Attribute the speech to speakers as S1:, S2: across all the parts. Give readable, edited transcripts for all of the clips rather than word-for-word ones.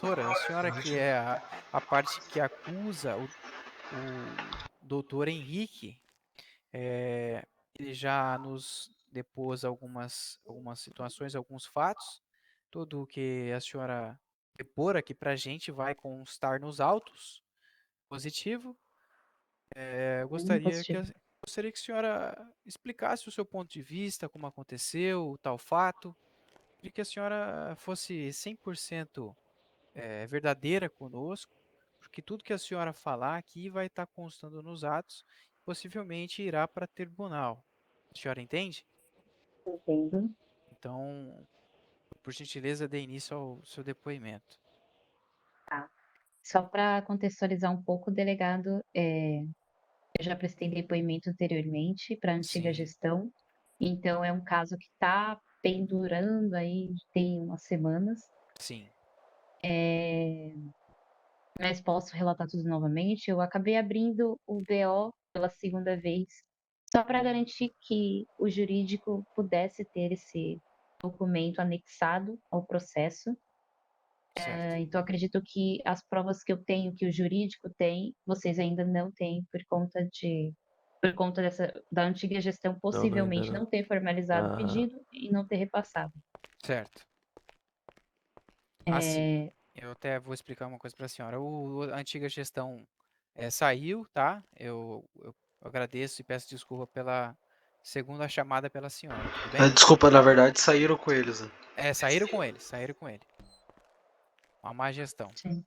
S1: Doutora, a senhora que é a parte que acusa o doutor Henrique, eh, ele já nos depôs algumas situações, alguns fatos. Tudo o que a senhora depor aqui pra gente vai constar nos autos. Positivo. Eu
S2: Positivo.
S1: gostaria que a senhora explicasse o seu ponto de vista, como aconteceu o tal fato. Queria que a senhora fosse 100% verdadeira conosco, porque tudo que a senhora falar aqui vai estar constando nos atos, possivelmente irá para tribunal. A senhora entende?
S2: Entendo.
S1: Então, por gentileza, dê início ao seu depoimento.
S2: Tá. Só para contextualizar um pouco, o delegado, eu já prestei depoimento anteriormente para a antiga
S1: Sim,
S2: gestão, então é um caso que está pendurando aí tem umas semanas,
S1: sim,
S2: mas posso relatar tudo novamente. Eu acabei abrindo o BO pela segunda vez, só para garantir que o jurídico pudesse ter esse documento anexado ao processo.
S1: certo.
S2: Então acredito que as provas que eu tenho, que o jurídico tem, vocês ainda não têm por conta dessa da antiga gestão
S3: Não, ainda
S2: possivelmente
S3: não.
S2: não ter formalizado o
S3: Aham.
S2: pedido e não ter repassado.
S1: Certo. Assim,
S2: Eh,
S1: eu até vou explicar uma coisa para a senhora. A antiga gestão saiu, tá? Eu agradeço e peço desculpa pela segunda chamada pela senhora, tudo bem?
S3: Desculpa, na verdade saíram com eles, né?
S1: Saíram com ele, saíram com ele. Uma má gestão.
S2: sim.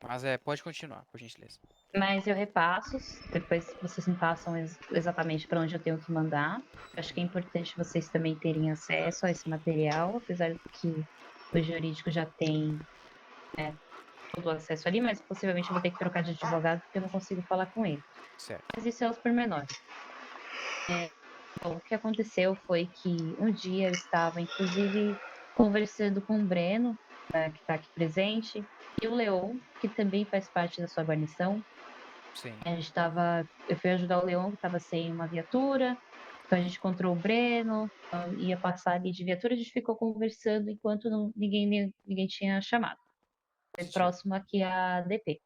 S1: Mas pode continuar, por gentileza.
S2: Mas eu repasso, depois vocês me passam exatamente para onde eu tenho que mandar. Acho que é importante vocês também terem acesso a esse material, apesar de que o jurídico já tem, né, todo o acesso ali, mas possivelmente eu vou ter que trocar de advogado, porque eu não consigo falar com ele.
S1: Certo.
S2: Mas isso é os pormenores. Bom, o que aconteceu foi que um dia eu estava, inclusive, conversando com o Breno, né, que está aqui presente, e o Leon, que também faz parte da sua guarnição.
S1: Sim.
S2: Eu fui ajudar o Leon, que estava sem uma viatura, então a gente encontrou o Breno, ia passar ali de viatura, a gente ficou conversando enquanto ninguém tinha chamado. Foi
S1: Positivo.
S2: próximo aqui à DP.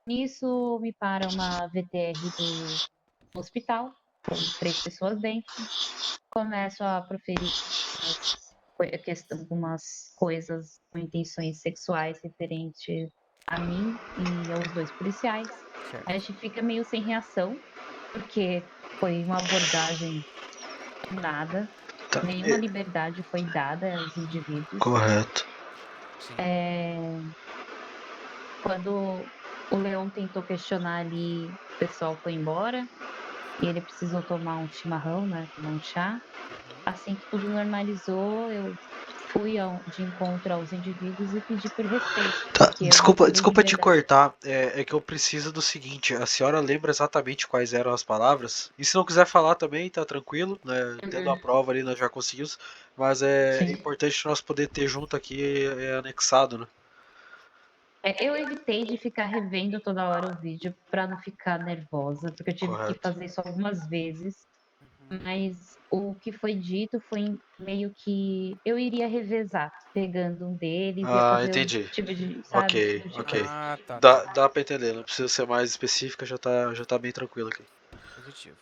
S2: Nisso me para uma VTR do hospital, com 3 pessoas dentro. Começo a proferir algumas coisas com intenções sexuais referente a mim e aos 2 policiais. Aí a
S1: Certo.
S2: gente fica meio sem reação, porque foi uma abordagem do nada,
S3: Tá.
S2: nenhuma liberdade foi dada aos indivíduos.
S3: Correto.
S1: Sim.
S2: Quando o Leão tentou questionar ali, o pessoal foi embora e ele precisou tomar um chimarrão, né, tomar um chá.
S1: Uhum.
S2: Assim que tudo normalizou, eu fui de encontro aos indivíduos e pedi por respeito,
S3: Tá,
S2: porque eu não tive
S3: desculpa te
S2: liberdade.
S3: cortar. É que eu preciso do seguinte: a senhora lembra exatamente quais eram as palavras? E se não quiser falar também, tá tranquilo, né? Tendo a
S2: Uhum.
S3: prova ali, nós já conseguimos. Mas é
S2: Sim.
S3: importante nós poder ter junto aqui, anexado, né?
S2: Eu evitei de ficar revendo toda hora o vídeo para não ficar nervosa, porque eu tive que
S3: Correto.
S2: fazer isso algumas vezes,
S1: Uhum.
S2: mas o que foi dito foi meio que eu iria revezar, pegando um deles, ia
S3: Ah,
S2: fazer o
S3: entendi.
S2: tipo de, sabe, esse
S3: Ok,
S2: tipo de
S3: ok.
S2: coisa.
S1: Ah, tá, tá.
S3: Dá pra entender, não precisa ser mais específica, já tá bem tranquilo aqui.
S1: Positivo.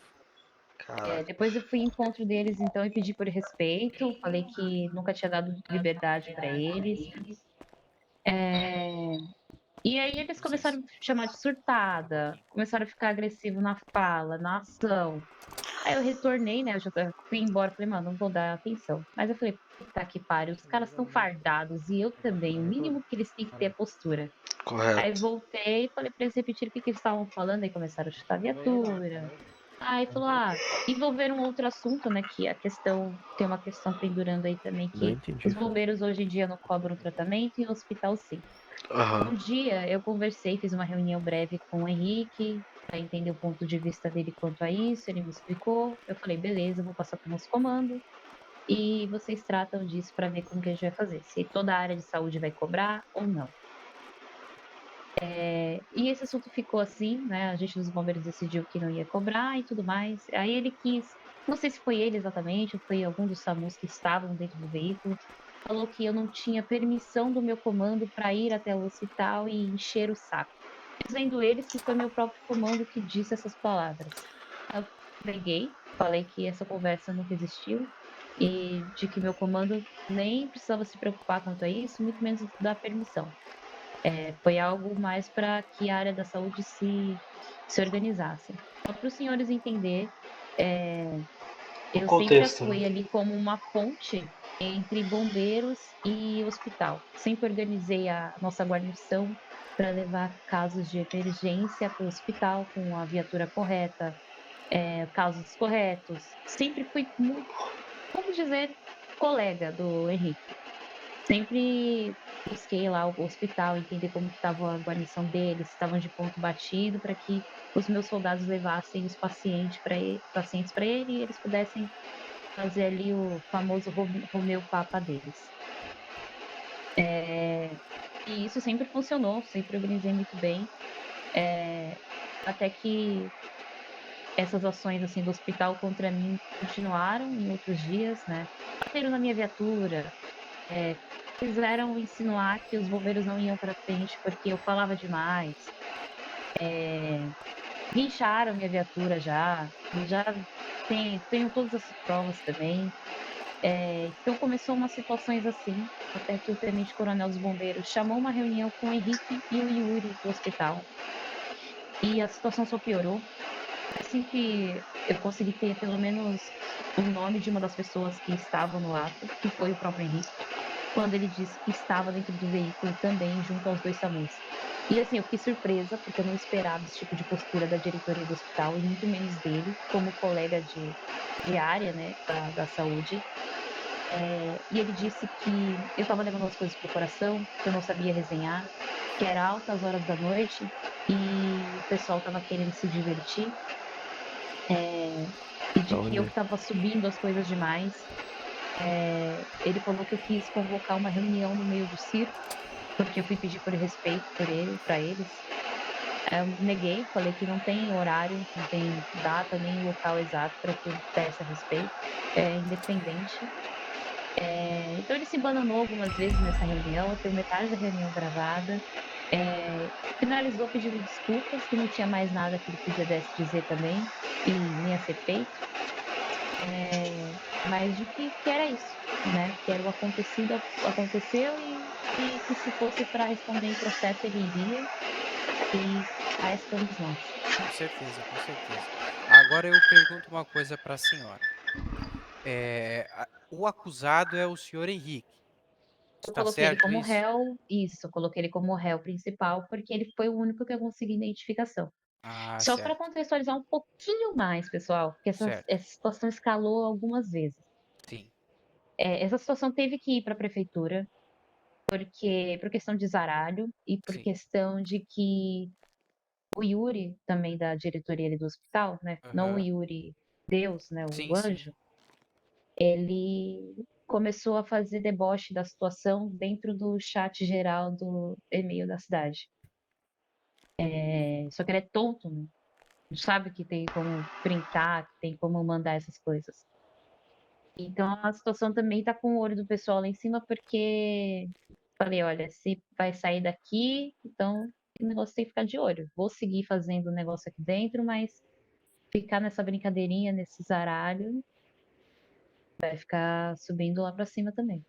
S3: Caraca.
S2: Depois eu fui em encontro deles, então, e pedi por respeito, falei que nunca tinha dado liberdade para eles. Eh, e aí eles começaram
S1: Licença.
S2: a me chamar de surtada, começaram a ficar agressivo na fala, na ação. Aí eu retornei, né, eu já fui embora, falei: "Mano, não vou dar atenção". Mas eu falei: "Puta que pariu, os caras estão fardados e eu também, o mínimo que eles têm que ter é postura". Aí
S3: Correto.
S2: voltei e falei para eles repetirem o que que eles estavam falando, aí começaram a chutar a viatura. Aí falou: "Ah", envolveram um outro assunto, né, que a questão tem uma questão pendurando aí também
S3: Não
S2: que os
S3: entendi.
S2: bombeiros hoje em dia não cobram tratamento e o hospital sim.
S3: Aham.
S2: Um dia eu conversei, fiz uma reunião breve com o Henrique, para entender o ponto de vista dele quanto a isso, ele me explicou, eu falei: "Beleza, eu vou passar para o nosso comando, e vocês tratam disso para ver como que a gente vai fazer, se toda a área de saúde vai cobrar ou não". E esse assunto ficou assim, né, a gente dos bombeiros decidiu que não ia cobrar e tudo mais. Aí ele quis, não sei se foi ele exatamente ou foi algum dos SAMUs que estavam dentro do veículo, falou que eu não tinha permissão do meu comando para ir até o hospital e encher o saco, dizendo eles que foi meu próprio comando que disse essas palavras. Eu neguei, falei que essa conversa nunca existiu e de que meu comando nem precisava se preocupar quanto a isso, muito menos dar permissão. Foi algo mais para que a área da saúde se organizasse. Só para os senhores entender,
S3: O
S2: eu sempre
S3: contexto, né?
S2: atuei ali como uma ponte entre bombeiros e hospital. Sempre organizei a nossa guarnição para levar casos de emergência para o hospital com a viatura correta, casos corretos. Sempre fui muito, vamos dizer, colega do Henrique. Sempre busquei lá o hospital, entender como que estava a guarnição deles, se estavam de ponto batido, para que os meus soldados levassem os pacientes para ele e eles pudessem fazer ali o famoso Romeu Papa deles. E isso sempre funcionou, sempre organizei muito bem, até que essas ações assim do hospital contra mim continuaram em outros dias, né? Bateram na minha viatura, quiseram insinuar que os bombeiros não iam para frente porque eu falava demais, guincharam minha viatura já tenho todas as provas também. Então começou umas situações assim, até que o tenente-coronel dos bombeiros chamou uma reunião com o Henrique e o Yuri do hospital. E a situação só piorou. Assim que eu consegui ter pelo menos o nome de uma das pessoas que estavam no ato, que foi o próprio Henrique, quando ele disse que estava dentro do veículo também, junto aos dois SAMUs. E assim, eu fiquei surpresa, porque eu não esperava esse tipo de postura da diretoria do hospital, e muito menos dele, como colega de área, né, da saúde. E ele disse que eu estava levando as coisas pro coração, que eu não sabia resenhar, que era altas horas da noite e o pessoal estava querendo se divertir, e de que eu que
S4: Olha,
S2: estava subindo as coisas demais. Ele falou que eu quis convocar uma reunião no meio do circo, porque eu fui pedir por respeito por ele, para eles. Eu neguei, falei que não tem horário, não tem data nem local exato para que eu peça respeito, é independente. Então ele se bananou algumas vezes nessa reunião, eu tenho metade da reunião gravada. Finalizou pedindo desculpas, que não tinha mais nada que ele pudesse dizer também, e nem a ser feito, mas de que era isso, né? Que era o acontecido, aconteceu e que se fosse para responder em processo ele iria, e cá estamos nós.
S1: Com certeza, com certeza. Agora eu pergunto uma coisa para a senhora. O acusado é o senhor Henrique.
S2: Eu
S1: Está
S2: coloquei ele
S1: certo
S2: como
S1: isso?
S2: réu, isso, eu coloquei ele como réu principal, porque ele foi o único que eu consegui identificação.
S1: Ah,
S2: Só para
S1: certo.
S2: contextualizar um pouquinho mais, pessoal, porque
S1: Certo.
S2: essa situação escalou algumas vezes.
S1: Sim,
S2: Essa situação teve que ir para a prefeitura, porque por questão de zaralho e por
S1: sim.
S2: questão de que o Yuri, também da diretoria ali do hospital, né? Não o
S1: Aham.
S2: Yuri Deus, né? O
S1: Sim, sim.
S2: anjo, ele começou a fazer deboche da situação dentro do chat geral do e-mail da cidade. Só que ele é tonto, né? Não sabe que tem como printar, que tem como mandar essas coisas. Então a situação também tá com o olho do pessoal lá em cima, porque falei, olha, se vai sair daqui, então o negócio tem que ficar de olho. Vou seguir fazendo o negócio aqui dentro, mas ficar nessa brincadeirinha, nesse zaralho, vai ficar subindo lá pra cima também.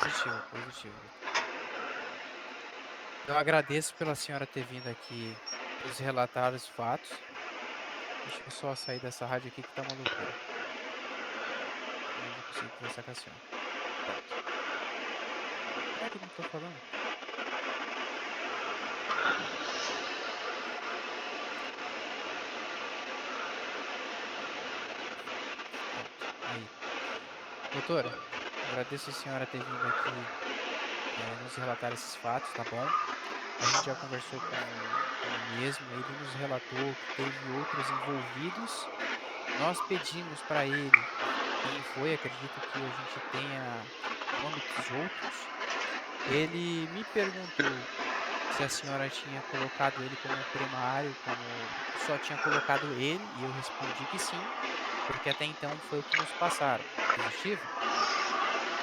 S1: Positivo, positivo. Eu agradeço pela senhora ter vindo aqui nos relatar os fatos. Deixa eu só sair dessa rádio aqui que tá uma loucura. Mas eu consigo conversar com a senhora. Pronto. Como é que eu não tô falando? Pronto. Aí. Doutora, agradeço a senhora ter vindo aqui nos relatar esses fatos, tá bom? A gente já conversou com o mesmo, ele nos relatou que teve outros envolvidos. Nós pedimos para ele quem foi, acredito que a gente tenha nome dos outros. Ele me perguntou se a senhora tinha colocado ele como primário, como só tinha colocado ele, e eu respondi que sim, porque até então foi o que nos passaram. Positivo?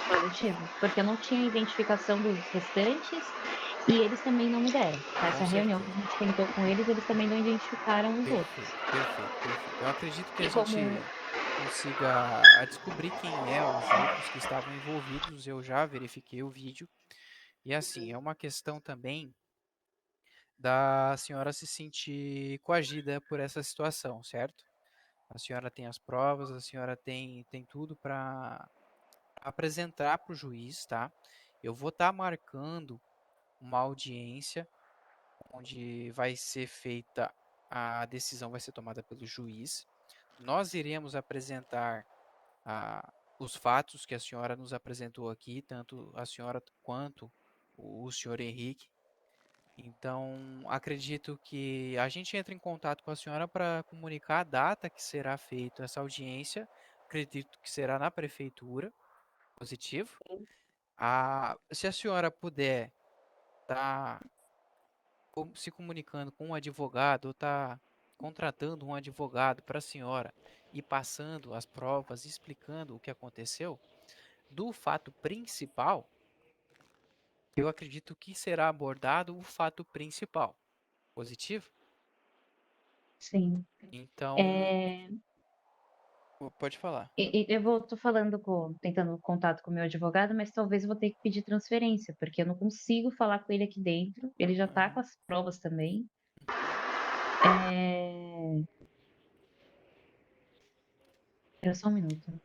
S2: Positivo. Porque eu não tinha identificação dos restantes e eles também não me deram.
S1: Com
S2: Nessa reunião que a
S1: certeza.
S2: gente tentou com eles também não identificaram os outros.
S1: Perfeito, perfeito, perfeito. Eu acredito que
S2: E
S1: a
S2: como.
S1: gente consiga descobrir quem é os outros que estavam envolvidos. Eu já verifiquei o vídeo. E assim, é uma questão também da senhora se sentir coagida por essa situação, certo? A senhora tem as provas, a senhora tem tudo para apresentar para o juiz, tá? Eu vou estar marcando uma audiência onde vai ser feita a decisão, vai ser tomada pelo juiz. Nós iremos apresentar os fatos que a senhora nos apresentou aqui, tanto a senhora quanto o senhor Henrique. Então, acredito que a gente entra em contato com a senhora para comunicar a data que será feita essa audiência. Acredito que será na prefeitura. Positivo. Se a senhora puder estar se comunicando com um advogado ou estar contratando um advogado para a senhora e passando as provas, explicando o que aconteceu, do fato principal, eu acredito que será abordado o fato principal. Positivo?
S2: Sim.
S1: Então,
S2: É,
S1: pode falar.
S2: tô falando tentando contato com o meu advogado, mas talvez eu vou ter que pedir transferência, porque eu não consigo falar com ele aqui dentro. Ele já tá com
S1: Uhum.
S2: as provas também. É, Espera só um minuto.